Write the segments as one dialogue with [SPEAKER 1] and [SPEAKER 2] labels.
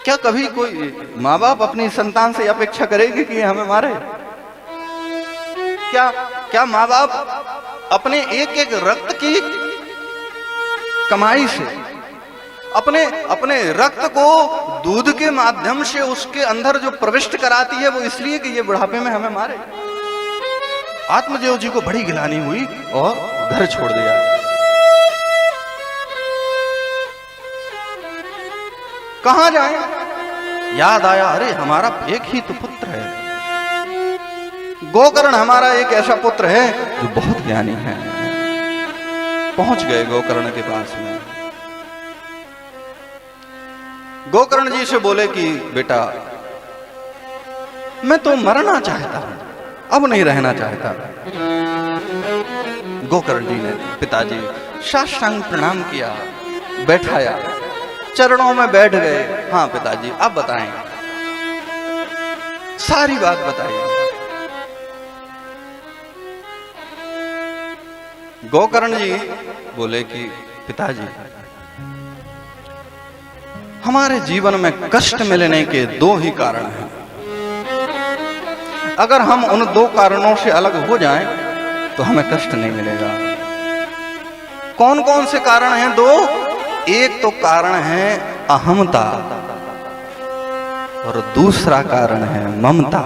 [SPEAKER 1] क्या कभी कोई माँ बाप अपनी संतान से अपेक्षा करेगी कि हमें मारे? क्या माँ बाप अपने एक एक रक्त की कमाई से अपने रक्त को दूध के माध्यम से उसके अंदर जो प्रविष्ट कराती है वो इसलिए कि ये बुढ़ापे में हमें मारे? आत्मदेव जी को बड़ी गिलानी हुई और घर छोड़ दिया। कहां जाएं? याद आया, अरे हमारा एक ही तो पुत्र है, गोकर्ण हमारा एक ऐसा पुत्र है जो बहुत ज्ञानी है। पहुंच गए गोकर्ण के पास में। गोकर्ण जी से बोले कि बेटा मैं तो मरना चाहता हूं, अब नहीं रहना चाहता। गोकर्ण जी ने पिताजी साष्टांग प्रणाम किया, बैठाया, चरणों में बैठ गए। हाँ पिताजी अब बताएं, सारी बात बताइए। गोकर्ण जी बोले कि पिताजी हमारे जीवन में कष्ट मिलने के दो ही कारण हैं। अगर हम उन दो कारणों से अलग हो जाएं तो हमें कष्ट नहीं मिलेगा। कौन कौन से कारण हैं दो? एक तो कारण है अहमता और दूसरा कारण है ममता।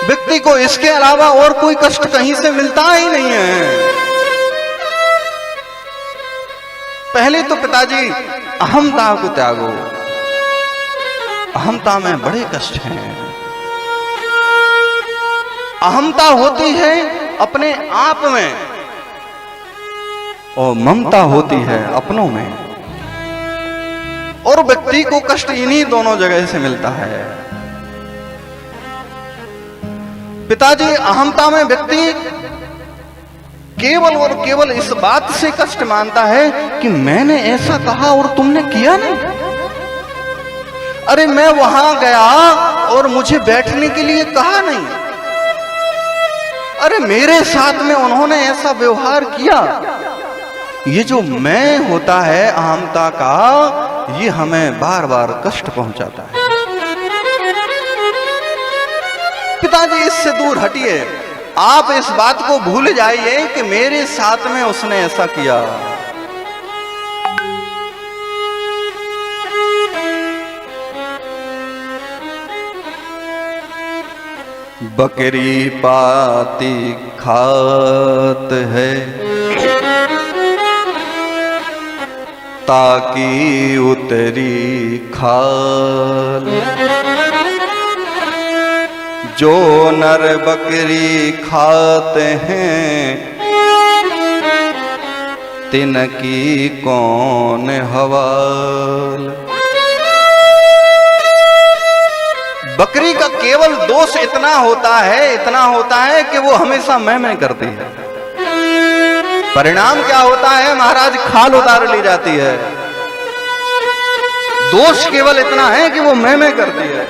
[SPEAKER 1] व्यक्ति को इसके अलावा और कोई कष्ट कहीं से मिलता ही नहीं है। पहले तो पिताजी अहमता को त्यागो। अहमता में बड़े कष्ट हैं। अहमता होती है अपने आप में और ममता होती है अपनों में, और व्यक्ति को कष्ट इन्हीं दोनों जगह से मिलता है। पिताजी अहमता में व्यक्ति केवल और केवल इस बात से कष्ट मानता है कि मैंने ऐसा कहा और तुमने किया नहीं। अरे मैं वहां गया और मुझे बैठने के लिए कहा नहीं। अरे मेरे साथ में उन्होंने ऐसा व्यवहार किया। ये जो मैं होता है अहमता का, ये हमें बार बार कष्ट पहुंचाता है। पिताजी इससे दूर हटिए। आप इस बात को भूल जाइए कि मेरे साथ में उसने ऐसा किया। बकरी पाती खात है ताकि उतरी खाल। जो नर बकरी खाते हैं तिनकी कौन हवाल। बकरी का केवल दोष इतना होता है कि वो हमेशा मैं करती है। परिणाम क्या होता है महाराज? खाल उतार ली जाती है। दोष केवल इतना है कि वो मैं करती है।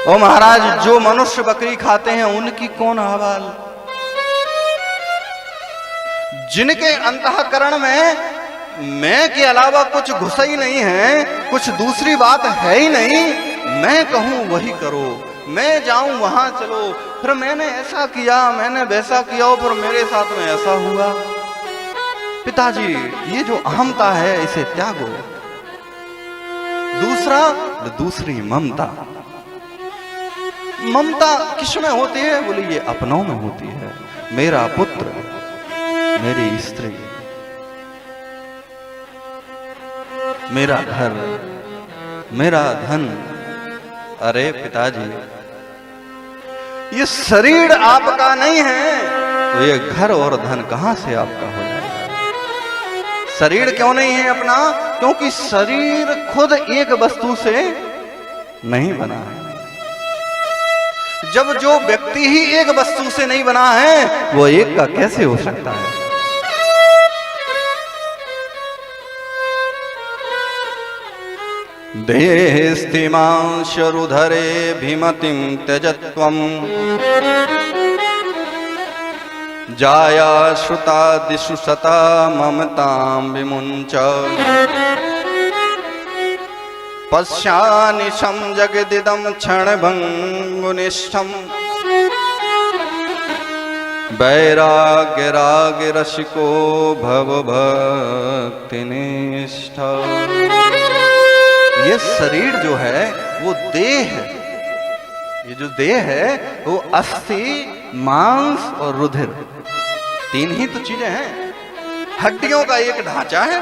[SPEAKER 1] ओ महाराज, जो मनुष्य बकरी खाते हैं उनकी कौन हवाल? जिनके अंतःकरण में मैं के अलावा कुछ घुसा ही नहीं है, कुछ दूसरी बात है ही नहीं। मैं कहूं वही करो, मैं जाऊं वहां चलो, फिर मैंने ऐसा किया, मैंने वैसा किया, फिर मेरे साथ में ऐसा हुआ। पिताजी ये जो अहमता है इसे त्यागो। दूसरी ममता। ममता किसमें होती है? बोले ये अपनों में होती है। मेरा पुत्र, मेरी स्त्री, मेरा घर, मेरा धन। अरे पिताजी ये शरीर आपका नहीं है तो ये घर और धन कहां से आपका हो जाएगा? शरीर क्यों नहीं है अपना? क्योंकि शरीर खुद एक वस्तु से नहीं बना है। जब जो व्यक्ति ही एक वस्तु से नहीं बना है वो एक का कैसे हो सकता है? देहस्तिमां शरुधरे भीमतिं त्यजत्वम् जाया श्रुता दिशु सता ममतां विमुञ्च। पश्यानिशं जगदिदं क्षणभङ्गुनिष्ठम् वैराग्य राग रसिको भवभक्तिनिष्ठ। ये शरीर जो है वो देह है। ये जो देह है वो अस्थि, मांस और रुधिर, तीन ही तो चीजें हैं। हड्डियों का एक ढांचा है,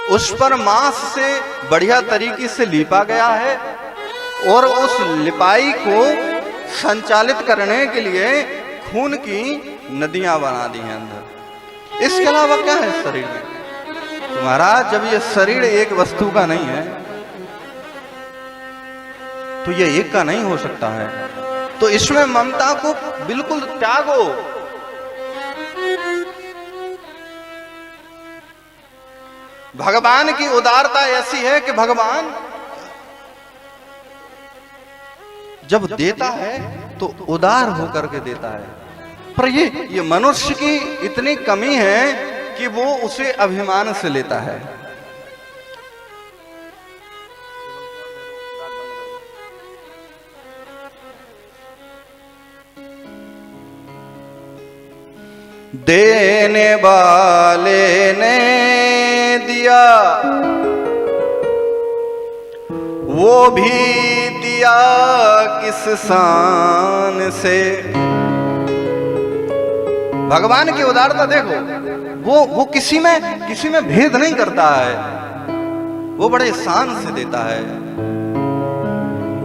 [SPEAKER 1] उस पर मांस से बढ़िया तरीके से लिपा गया है और उस लिपाई को संचालित करने के लिए खून की नदियां बना दी हैं अंदर। इसके अलावा क्या है शरीर में? तो महाराज जब ये शरीर एक वस्तु का नहीं है तो ये एक का नहीं हो सकता है। तो इसमें ममता को बिल्कुल त्यागो। भगवान की उदारता ऐसी है कि भगवान जब देता है तो उदार होकर के देता है। पर ये मनुष्य की इतनी कमी है कि वो उसे अभिमान से लेता है। देने वाले ने दिया, वो भी दिया किस शान से। भगवान की उदारता देखो, वो किसी में भेद नहीं करता है, वो बड़े शान से देता है।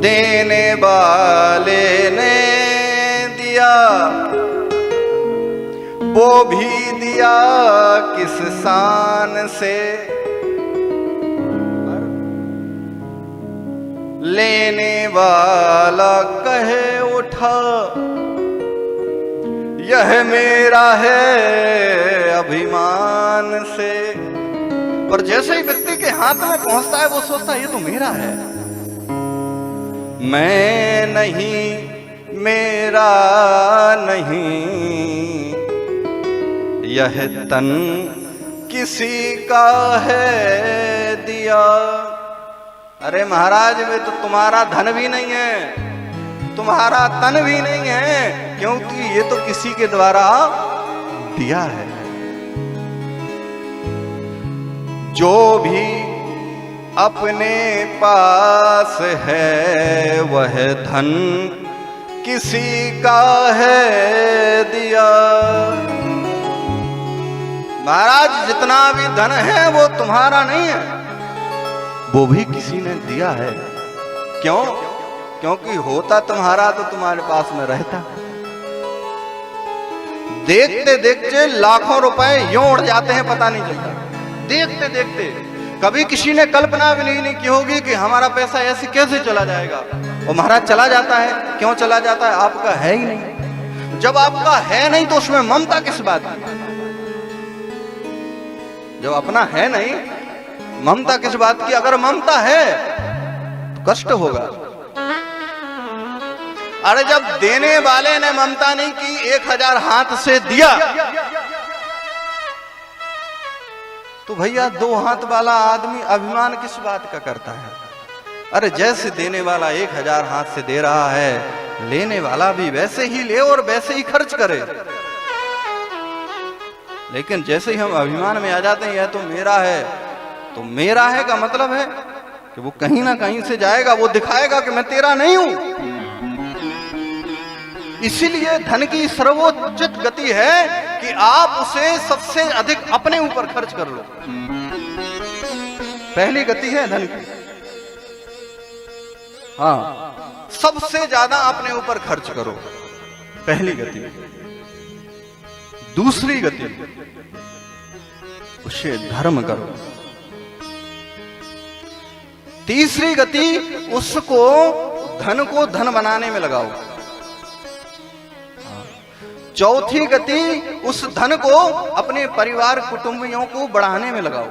[SPEAKER 1] देने वाले ने दिया, वो भी दिया किस शान से। लेने वाला कहे उठा, यह मेरा है अभिमान से। पर जैसे ही व्यक्ति के हाथ में पहुंचता है वो सोचता है ये तो मेरा है। मैं नहीं, मेरा नहीं, यह तन किसी का है दिया। अरे महाराज वे तो तुम्हारा धन भी नहीं है, तुम्हारा तन भी नहीं है, क्योंकि ये तो किसी के द्वारा दिया है। जो भी अपने पास है वह धन किसी का है दिया। महाराज जितना भी धन है वो तुम्हारा नहीं है, वो भी किसी ने दिया है। क्यों? क्योंकि होता तुम्हारा तो तुम्हारे पास में रहता। देखते देखते लाखों रुपए यूं उड़ जाते हैं, पता नहीं चलता। देखते देखते कभी किसी ने कल्पना भी नहीं की होगी कि हमारा पैसा ऐसे कैसे चला जाएगा। और महाराज चला जाता है। क्यों चला जाता है? आपका है ही नहीं। जब आपका है नहीं तो उसमें ममता किस बात की? जब अपना है नहीं, ममता किस बात की? अगर ममता है तो कष्ट होगा। अरे जब देने वाले ने ममता नहीं की, 1000 हाथ से दिया, तो भैया 2 हाथ वाला आदमी अभिमान किस बात का करता है? अरे जैसे देने वाला 1000 हाथ से दे रहा है, लेने वाला भी वैसे ही ले और वैसे ही खर्च करे। लेकिन जैसे ही हम अभिमान में आ जाते हैं, यह तो मेरा है, तो मेरा है का मतलब है कि वो कहीं ना कहीं से जाएगा, वो दिखाएगा कि मैं तेरा नहीं हूं। इसीलिए धन की सर्वोच्च गति है कि आप उसे सबसे अधिक अपने ऊपर खर्च कर लो। पहली गति है धन की। हाँ, सबसे ज्यादा अपने ऊपर खर्च करो, पहली गति। दूसरी गति, उसे धर्म करो। तीसरी गति, उसको धन को धन बनाने में लगाओ। चौथी गति, उस धन को अपने परिवार कुटुंबियों को बढ़ाने में लगाओ।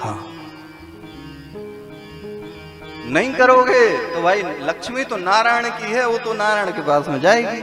[SPEAKER 1] हाँ, नहीं करोगे तो भाई लक्ष्मी तो नारायण की है, वो तो नारायण के पास में जाएगी।